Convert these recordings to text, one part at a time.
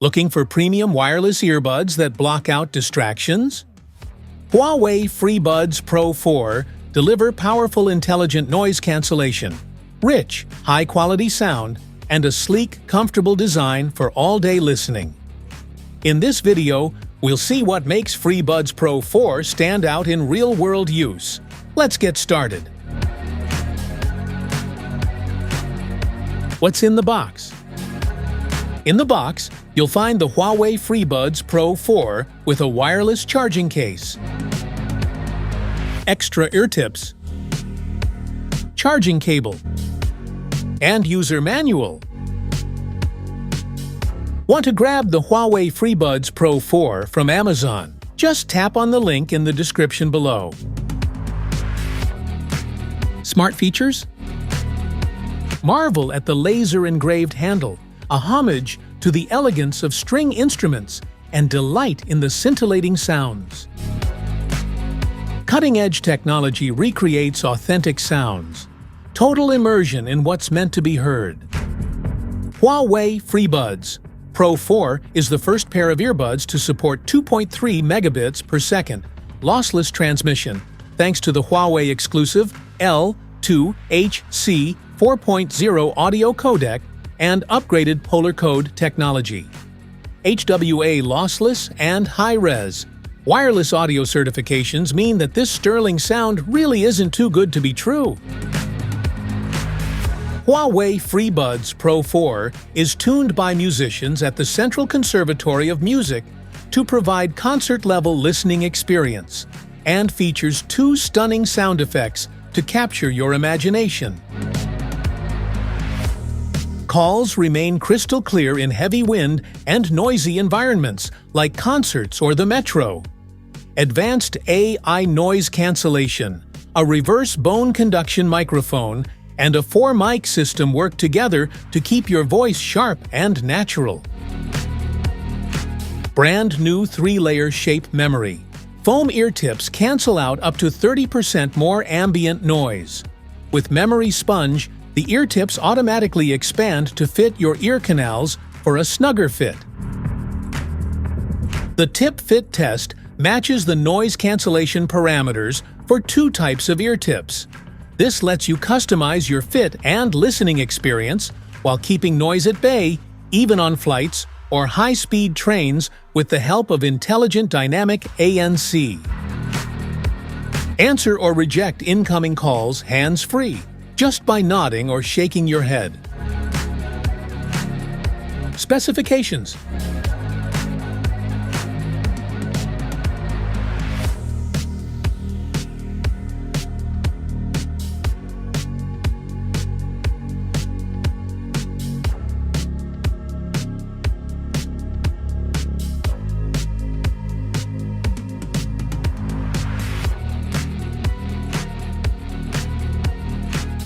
Looking for premium wireless earbuds that block out distractions? Huawei FreeBuds Pro 4 deliver powerful intelligent noise cancellation, rich, high-quality sound, and a sleek, comfortable design for all-day listening. In this video, we'll see what makes FreeBuds Pro 4 stand out in real-world use. Let's get started. What's in the box? In the box, you'll find the Huawei FreeBuds Pro 4 with a wireless charging case, extra ear tips, charging cable, and user manual. Want to grab the Huawei FreeBuds Pro 4 from Amazon? Just tap on the link in the description below. Smart features? Marvel at the laser-engraved handle, a homage to the elegance of string instruments and delight in the scintillating sounds. Cutting-edge technology recreates authentic sounds. Total immersion in what's meant to be heard. Huawei FreeBuds Pro 4 is the first pair of earbuds to support 2.3 megabits per second lossless transmission, thanks to the Huawei exclusive L2HC 4.0 audio codec and upgraded polar code technology. HWA lossless and high-res wireless audio certifications mean that this sterling sound really isn't too good to be true. Huawei FreeBuds Pro 4 is tuned by musicians at the Central Conservatory of Music to provide concert-level listening experience and features 2 stunning sound effects to capture your imagination. Calls remain crystal clear in heavy wind and noisy environments like concerts or the metro. Advanced AI noise cancellation, a reverse bone conduction microphone, and a 4-mic system work together to keep your voice sharp and natural. Brand new 3-layer shape memory. Foam ear tips cancel out up to 30% more ambient noise. With memory sponge, the ear tips automatically expand to fit your ear canals for a snugger fit. The tip fit test matches the noise cancellation parameters for 2 types of ear tips. This lets you customize your fit and listening experience while keeping noise at bay, even on flights or high-speed trains with the help of intelligent dynamic ANC. Answer or reject incoming calls hands-free, just by nodding or shaking your head. Specifications.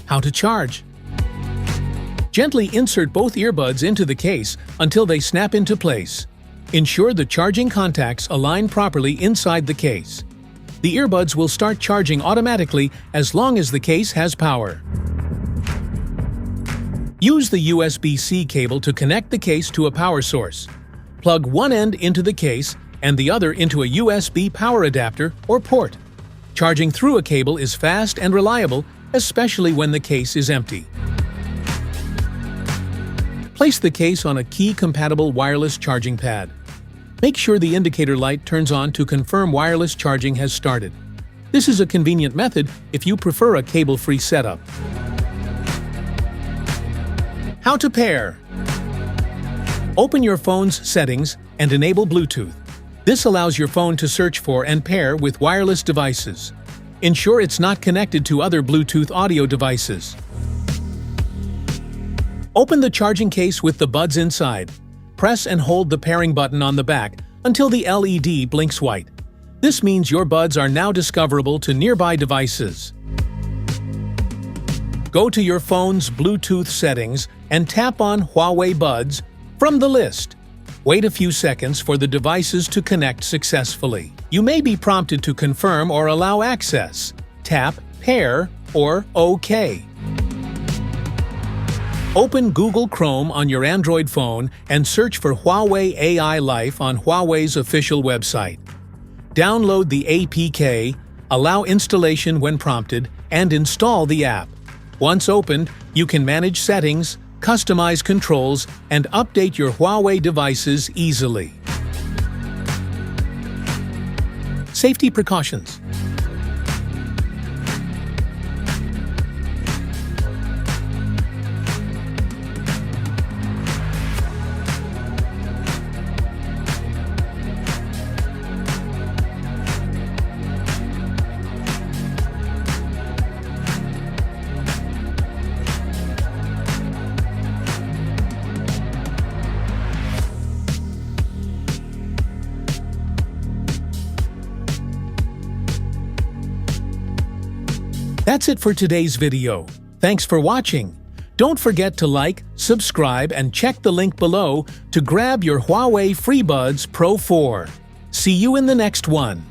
How to charge. Gently insert both earbuds into the case until they snap into place. Ensure the charging contacts align properly inside the case. The earbuds will start charging automatically as long as the case has power. Use the USB-C cable to connect the case to a power source. Plug one end into the case and the other into a USB power adapter or port. Charging through a cable is fast and reliable, especially when the case is empty. Place the case on a key-compatible wireless charging pad. Make sure the indicator light turns on to confirm wireless charging has started. This is a convenient method if you prefer a cable-free setup. How to pair. Open your phone's settings and enable Bluetooth. This allows your phone to search for and pair with wireless devices. Ensure it's not connected to other Bluetooth audio devices. Open the charging case with the buds inside. Press and hold the pairing button on the back until the LED blinks white. This means your buds are now discoverable to nearby devices. Go to your phone's Bluetooth settings and tap on Huawei Buds from the list. Wait a few seconds for the devices to connect successfully. You may be prompted to confirm or allow access. Tap Pair or OK. Open Google Chrome on your Android phone and search for Huawei AI Life on Huawei's official website. Download the APK, allow installation when prompted, and install the app. Once opened, you can manage settings, customize controls, and update your Huawei devices easily. Safety precautions. That's it for today's video. Thanks for watching. Don't forget to like, subscribe, and check the link below to grab your Huawei FreeBuds Pro 4. See you in the next one.